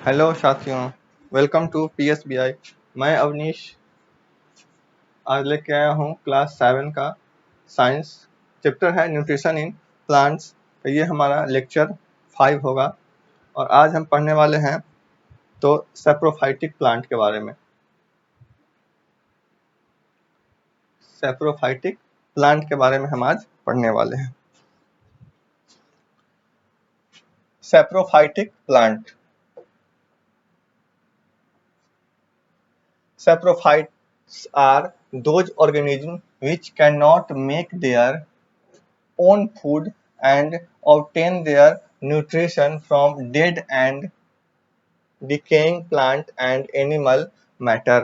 Hello साथियों, welcome to PSBI। मैं अवनीश आज लेके आया हूँ क्लास 7 का साइंस चैप्टर है न्यूट्रिशन इन प्लांट्स। तो ये हमारा लेक्चर 5 होगा और आज हम पढ़ने वाले हैं तो सैप्रोफाइटिक प्लांट के बारे में। सैप्रोफाइटिक प्लांट के बारे में हम आज पढ़ने वाले हैं। Saprophytic plant, saprophytes are those organisms which cannot make their own food and obtain their nutrition from dead and decaying plant and animal matter।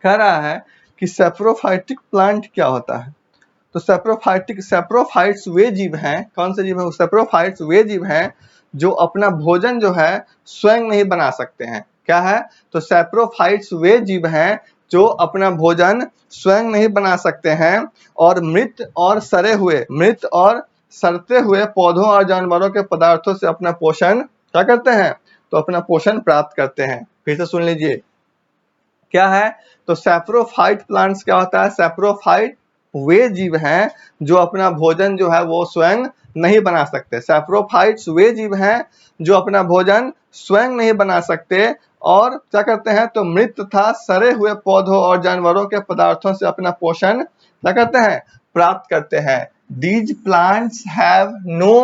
कह रहा है कि सैप्रोफाइटिक प्लांट क्या होता है। तो सैप्रोफाइट्स वे जीव हैं। कौन से जीव हैं? सैप्रोफाइट्स वे जीव हैं जो अपना भोजन जो है स्वयं नहीं बना सकते हैं। क्या है? तो सैप्रोफाइट्स वे जीव हैं जो अपना भोजन स्वयं नहीं बना सकते हैं और मृत और सड़ते हुए पौधों और जानवरों के पदार्थों से अपना पोषण क्या करते हैं? तो अपना पोषण प्राप्त करते हैं। फिर से सुन लीजिए, क्या है? तो सैप्रोफाइट प्लांट्स क्या होता है? सैप्रोफाइट वे जीव हैं जो अपना भोजन जो है वो स्वयं नहीं बना सकते। सैप्रोफाइट्स वे जीव हैं जो अपना भोजन स्वयं नहीं बना सकते और क्या करते हैं? तो मृत तथा सड़े हुए पौधों और जानवरों के पदार्थों से अपना पोषण क्या करते हैं? प्राप्त करते हैं। These plants have no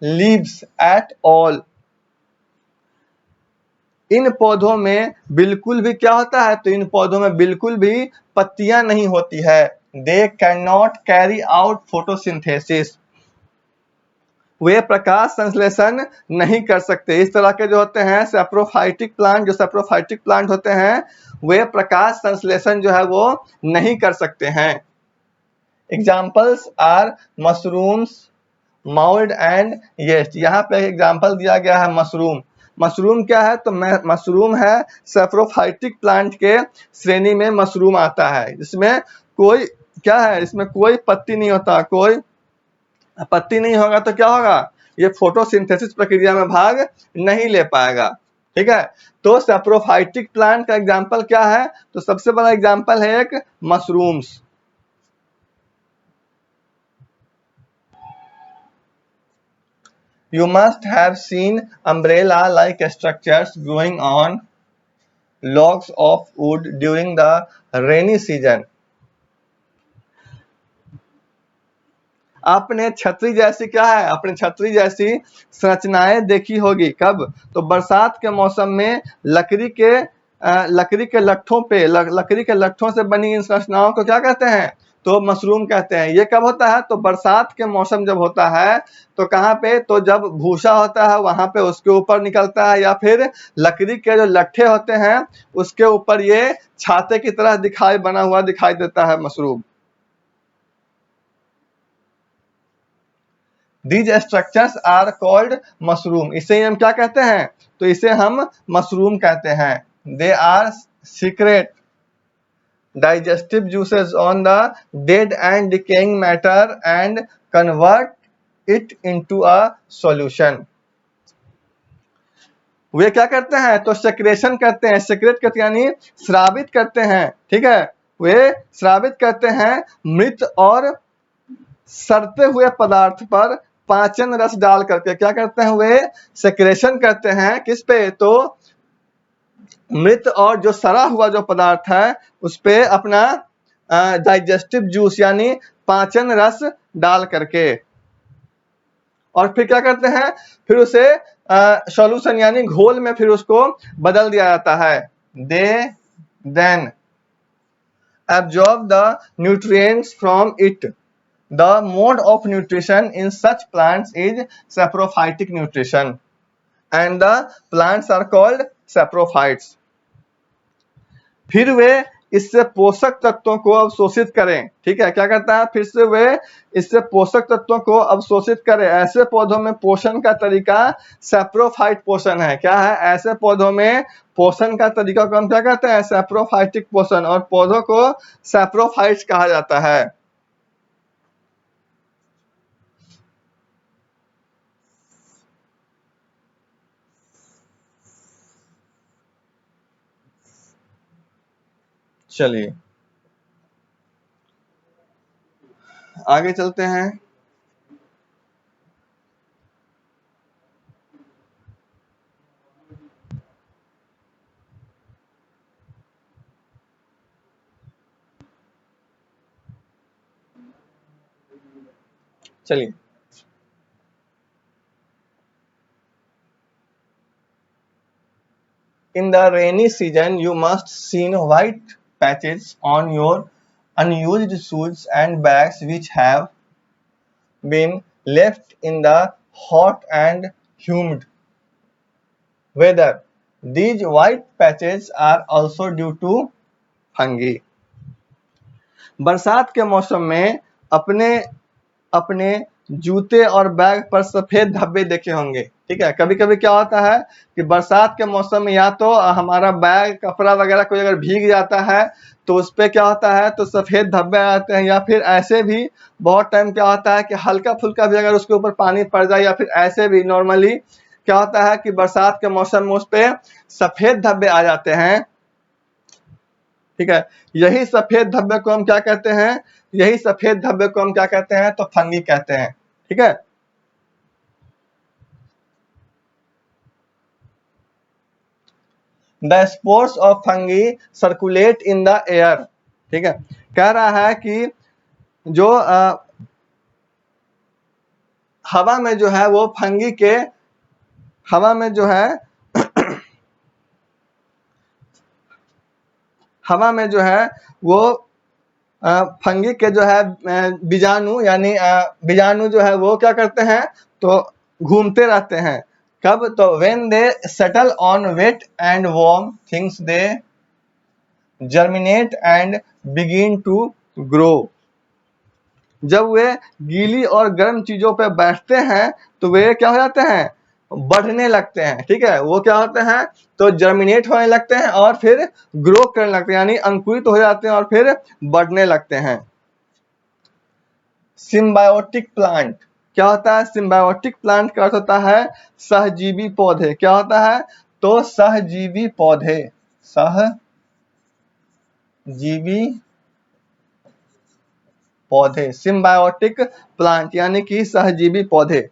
leaves at all। इन पौधों में बिल्कुल भी क्या होता है? तो इन पौधों में बिल्कुल भी पत्तियां नहीं होती है। They can not carry out photosynthesis. वे प्रकाश संश्लेषण नहीं कर सकते। इस तरह के जो होते हैं सैप्रोफाइटिक प्लांट होते हैं वे प्रकाश संश्लेषण जो है वो नहीं कर सकते हैं। Examples are mushrooms, mould and yeast. यहाँ पे एग्जाम्पल दिया गया है मशरूम। मशरूम क्या है? तो मशरूम है सैप्रोफाइटिक प्लांट के श्रेणी में मशरूम आता है। इसमें कोई क्या है? इसमें कोई पत्ती नहीं होता। कोई पत्ती नहीं होगा तो क्या होगा? ये फोटोसिंथेसिस प्रक्रिया में भाग नहीं ले पाएगा। ठीक है, तो सैप्रोफाइटिक प्लांट का एग्जाम्पल क्या है? तो सबसे बड़ा एग्जाम्पल है एक mushrooms. You must have seen umbrella-like structures growing on logs of wood during the rainy season। आपने छतरी जैसी क्या है? अपने छतरी जैसी संरचनाएं देखी होगी। कब? तो बरसात के मौसम में लकड़ी के लट्ठों से बनी इन संरचनाओं को क्या कहते हैं? तो मशरूम कहते हैं। ये कब होता है? तो बरसात के मौसम जब होता है तो कहाँ पे? तो जब भूसा होता है वहां पे उसके ऊपर निकलता है या फिर लकड़ी के जो लट्ठे होते हैं उसके ऊपर ये छाते की तरह बना हुआ दिखाई देता है mushroom. These structures are called mushroom। इसे हम क्या कहते हैं? तो इसे हम मशरूम कहते हैं। They are secret digestive juices on the dead and decaying matter and convert it into a solution। वे क्या करते हैं? तो सेक्रेशन करते हैं। सेक्रेट करते यानी स्रावित करते हैं। ठीक है, वे स्रावित करते हैं मृत और सड़ते हुए पदार्थ पर पाचन रस डाल करके। क्या करते हैं? वे सेक्रेशन करते हैं किस पे? तो मृत और जो सड़ा हुआ जो पदार्थ है उस पे अपना डाइजेस्टिव जूस यानी पाचन रस डाल करके। और फिर क्या करते हैं? फिर उसे सॉल्यूशन यानी घोल में फिर उसको बदल दिया जाता है। दे then absorb the nutrients from it। The mode of nutrition in such plants is saprophytic nutrition and the plants are called saprophytes। फिर वे इससे पोषक तत्वों को अवशोषित करें। ठीक है, क्या करता है? फिर से वे इससे पोषक तत्वों को अवशोषित करें। ऐसे पौधों में पोषण का तरीका सैप्रोफाइट पोषण है। क्या है? ऐसे पौधों में पोषण का तरीका को हम क्या कहते हैं? सैप्रोफाइटिक पोषण। और पौधों को सैप्रोफाइट्स कहा जाता है। चलिए आगे चलते हैं। चलिए in the rainy season you must see white patches on your unused shoes and bags which have been left in the hot and humid weather. These white patches are also due to fungi. बरसात के मौसम में अपने अपने जूते और bag पर सफेद धब्बे देखे होंगे। ठीक है, कभी कभी क्या होता है कि बरसात के मौसम में या तो हमारा बैग कपड़ा वगैरह कोई अगर भीग जाता है तो उस पे क्या होता है तो सफेद धब्बे आते हैं, या फिर ऐसे भी बहुत टाइम क्या होता है कि हल्का फुल्का भी अगर उसके ऊपर पानी पड़ जाए, या फिर ऐसे भी नॉर्मली क्या होता है कि बरसात के मौसम में उस पे सफेद धब्बे आ जाते हैं। ठीक है, यही सफेद धब्बे को हम क्या कहते हैं, यही सफेद धब्बे को हम क्या कहते हैं तो फंगी कहते हैं। ठीक है, the spores of fungi circulate in the air. ठीक है, कह रहा है कि जो हवा में जो है वो फंगी के हवा में जो है हवा में जो है वो फंगी के जो है बीजाणु यानी बीजाणु जो है वो क्या करते हैं तो घूमते रहते हैं। कब तो when they settle on wet and warm things they germinate and begin to grow. जब वे गीली और गर्म चीजों पे बैठते हैं तो वे क्या हो जाते हैं बढ़ने लगते हैं। ठीक है, वो क्या होते हैं तो जर्मिनेट होने लगते हैं और फिर ग्रो करने लगते हैं, यानी अंकुरित हो जाते हैं और फिर बढ़ने लगते हैं। सिम्बायोटिक प्लांट क्या होता है, सिम्बायोटिक प्लांट का अर्थ होता है सहजीवी पौधे। क्या होता है तो सहजीवी पौधे, सहजीवी पौधे, सिम्बायोटिक प्लांट यानी कि सहजीवी पौधे।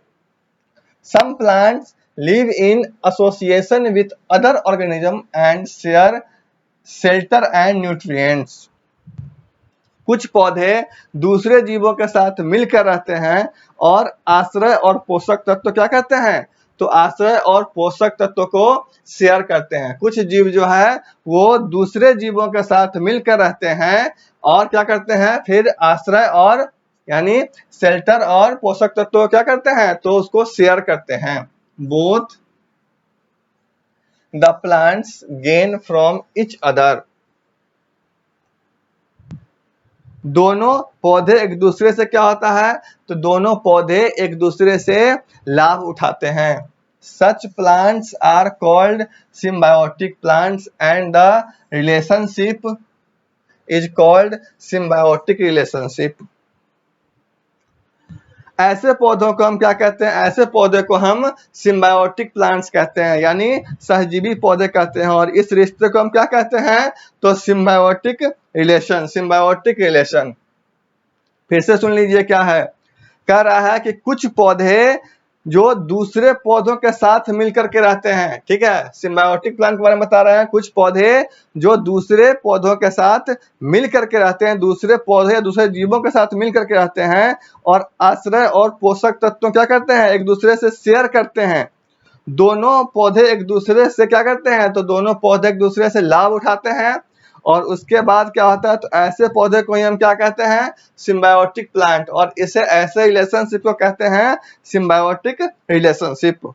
Some plants live in association with other organisms and share shelter and nutrients. कुछ पौधे दूसरे जीवों के साथ मिलकर रहते हैं और आश्रय और पोषक तत्व क्या कहते हैं तो आश्रय और पोषक तत्व को शेयर करते हैं। कुछ जीव जो है वो दूसरे जीवों के साथ मिलकर रहते हैं और क्या करते हैं फिर आश्रय और यानी शेल्टर और पोषक तत्व क्या करते हैं तो उसको शेयर करते हैं। Both the plants gain from each other, दोनों पौधे एक दूसरे से क्या होता है तो दोनों पौधे एक दूसरे से लाभ उठाते हैं। Such plants are called symbiotic plants and the relationship is called symbiotic relationship. ऐसे पौधों को हम क्या कहते हैं, ऐसे पौधे को हम सिम्बायोटिक प्लांट्स कहते हैं यानी सहजीवी पौधे कहते हैं। और इस रिश्ते को हम क्या कहते हैं तो सिम्बायोटिक रिलेशन, सिम्बायोटिक रिलेशन। फिर से सुन लीजिए क्या है, कह रहा है कि कुछ पौधे जो दूसरे पौधों के साथ मिलकर के रहते हैं। ठीक है, सिम्बायोटिक प्लांट के बारे में बता रहे हैं, कुछ पौधे जो दूसरे पौधों के साथ मिलकर के रहते हैं, दूसरे पौधे दूसरे जीवों के साथ मिलकर के रहते हैं और आश्रय और पोषक तत्व क्या करते हैं एक दूसरे से शेयर करते हैं। दोनों पौधे एक दूसरे से क्या करते हैं तो दोनों पौधे एक दूसरे से लाभ उठाते हैं और उसके बाद क्या होता है तो ऐसे पौधे को ही हम क्या कहते हैं सिम्बायोटिक प्लांट, और इसे ऐसे रिलेशनशिप को कहते हैं सिम्बायोटिक रिलेशनशिप।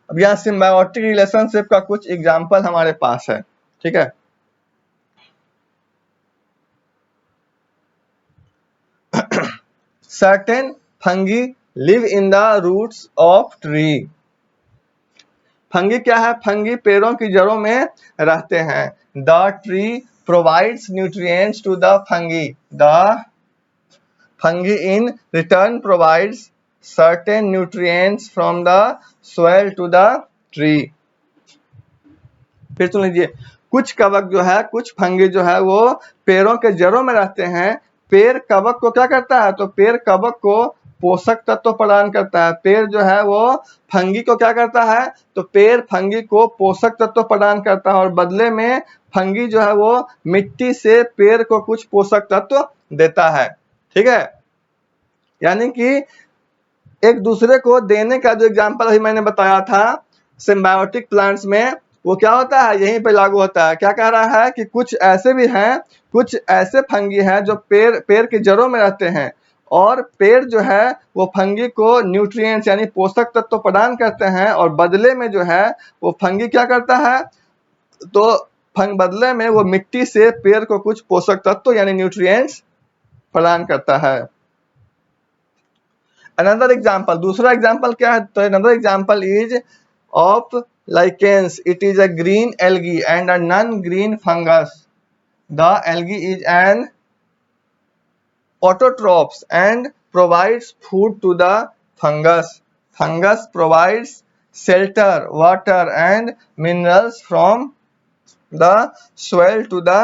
अब यहाँ सिम्बायोटिक रिलेशनशिप का कुछ एग्जांपल हमारे पास है। ठीक है, certain fungi live in the roots of tree fungi क्या है? फंगी पेड़ों की जड़ों में रहते हैं। The tree provides nutrients to the fungi. The fungi in return provides certain nutrients from the soil to the tree। फिर सुन लीजिए, कुछ कवक जो है, कुछ फंगी जो है वो पेड़ों के जड़ों में रहते हैं। पेड़ कवक को क्या करता है? तो पेड़ कवक को पोषक तत्व प्रदान करता है। पेड़ जो है वो फंगी को क्या करता है? तो पेड़ फंगी को पोषक तत्व प्रदान करता है और बदले में फंगी जो है वो मिट्टी से पेड़ को कुछ पोषक तत्व देता है। ठीक है, यानी कि एक दूसरे को देने का जो एग्जांपल अभी मैंने बताया था सिम्बायोटिक प्लांट्स में, वो क्या होता है? यहीं पे लागू होता है। क्या कह रहा है कि कुछ ऐसे भी हैं, कुछ ऐसे फंगी हैं जो पेड़ की जड़ों में रहते हैं और पेड़ जो है वो फंगी को न्यूट्रिएंट्स यानी पोषक तत्व प्रदान करते हैं और बदले में जो है वो फंगी क्या करता है? तो बदले में वो मिट्टी से पेड़ को कुछ पोषक तत्व यानी न्यूट्रिएंट्स प्रदान करता है। Another example, दूसरा एग्जाम्पल क्या है? तो another example is of lichens. It is a green algae and a non-green fungus. The algae is an autotrophs and provides food to the fungus. Fungus provides shelter, water and minerals from the soil to the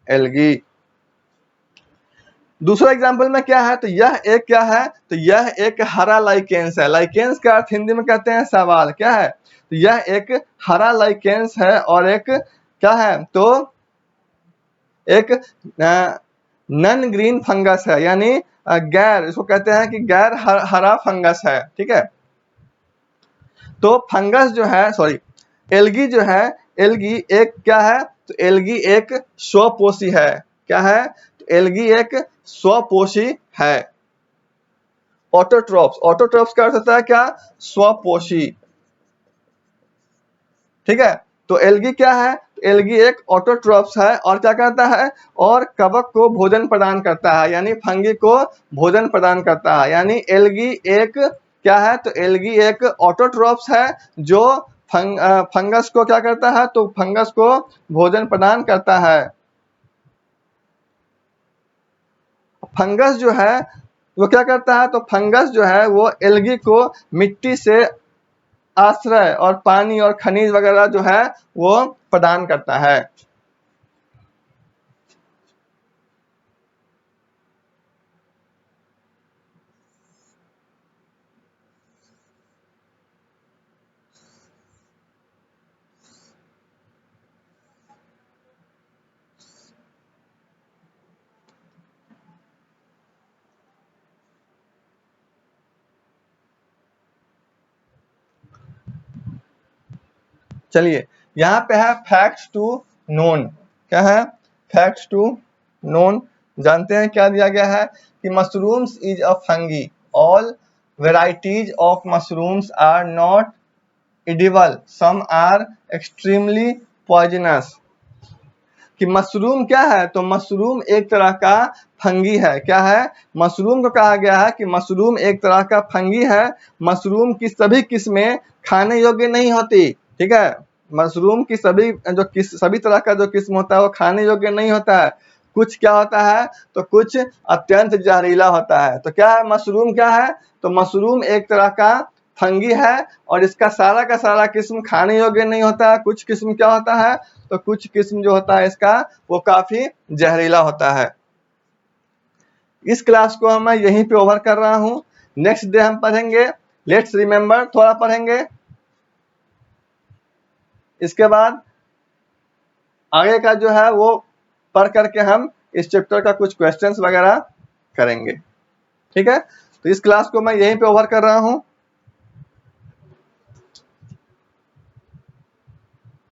algae. दूसरा example में क्या है? तो यह एक क्या है? तो यह एक हरा लाइकेंस है। लाइकेंस का अर्थ हिंदी में कहते हैं सवाल। क्या है? तो यह एक हरा लाइकेंस है और एक क्या है? तो एक नॉन ग्रीन फंगस है, यानी गैर, इसको कहते हैं कि गैर हरा फंगस है। ठीक है, तो फंगस जो है, सॉरी, एल्गी जो है, एल्गी एक क्या है? तो एल्गी एक स्वपोषी है। क्या है? तो एल्गी एक स्वपोषी है। ऑटोट्रॉप्स, ऑटोट्रॉप्स का अर्थ होता है क्या? स्वपोषी। ठीक है, तो एल्गी क्या है? तो एल्गी एक ऑटोट्रॉप्स है और क्या करता है? और कवक को भोजन प्रदान करता है, यानी फंगी को भोजन प्रदान करता है। यानी एल्गी एक क्या है? तो एल्गी एक ऑटोट्रॉप्स है जो फंगस को क्या करता है? तो फंगस को भोजन प्रदान करता है। फंगस जो है वो क्या करता है? तो फंगस जो है वो एल्गी को मिट्टी से आश्रय और पानी और खनिज वगैरह जो है वो प्रदान करता है। चलिए, यहाँ पे है फैक्ट्स टू नोन। क्या है? Facts to known. जानते हैं क्या दिया गया है? कि mushrooms is a fungi. All varieties of mushrooms are not edible, some are extremely poisonous. कि मशरूम क्या है? तो मशरूम एक तरह का फंगी है। क्या है? मशरूम को कहा गया है कि मशरूम एक तरह का फंगी है। मशरूम की सभी किस्में खाने योग्य नहीं होती। ठीक है, मशरूम की सभी तरह का जो किस्म होता है वो खाने योग्य नहीं होता है। कुछ क्या होता है? तो कुछ अत्यंत जहरीला होता है। तो क्या है? मशरूम क्या है? तो मशरूम एक तरह का फंगी है और इसका सारा का सारा किस्म खाने योग्य नहीं होता है। कुछ किस्म क्या होता है? तो कुछ किस्म जो होता है इसका वो काफी जहरीला होता है। इस क्लास को मैं यहीं पे ओवर कर रहा हूं। नेक्स्ट डे हम पढ़ेंगे लेट्स रिमेम्बर, थोड़ा पढ़ेंगे। इसके बाद आगे का जो है वो पढ़ करके हम इस चैप्टर का कुछ क्वेश्चंस वगैरह करेंगे। ठीक है, तो इस क्लास को मैं यहीं पे ओवर कर रहा हूं।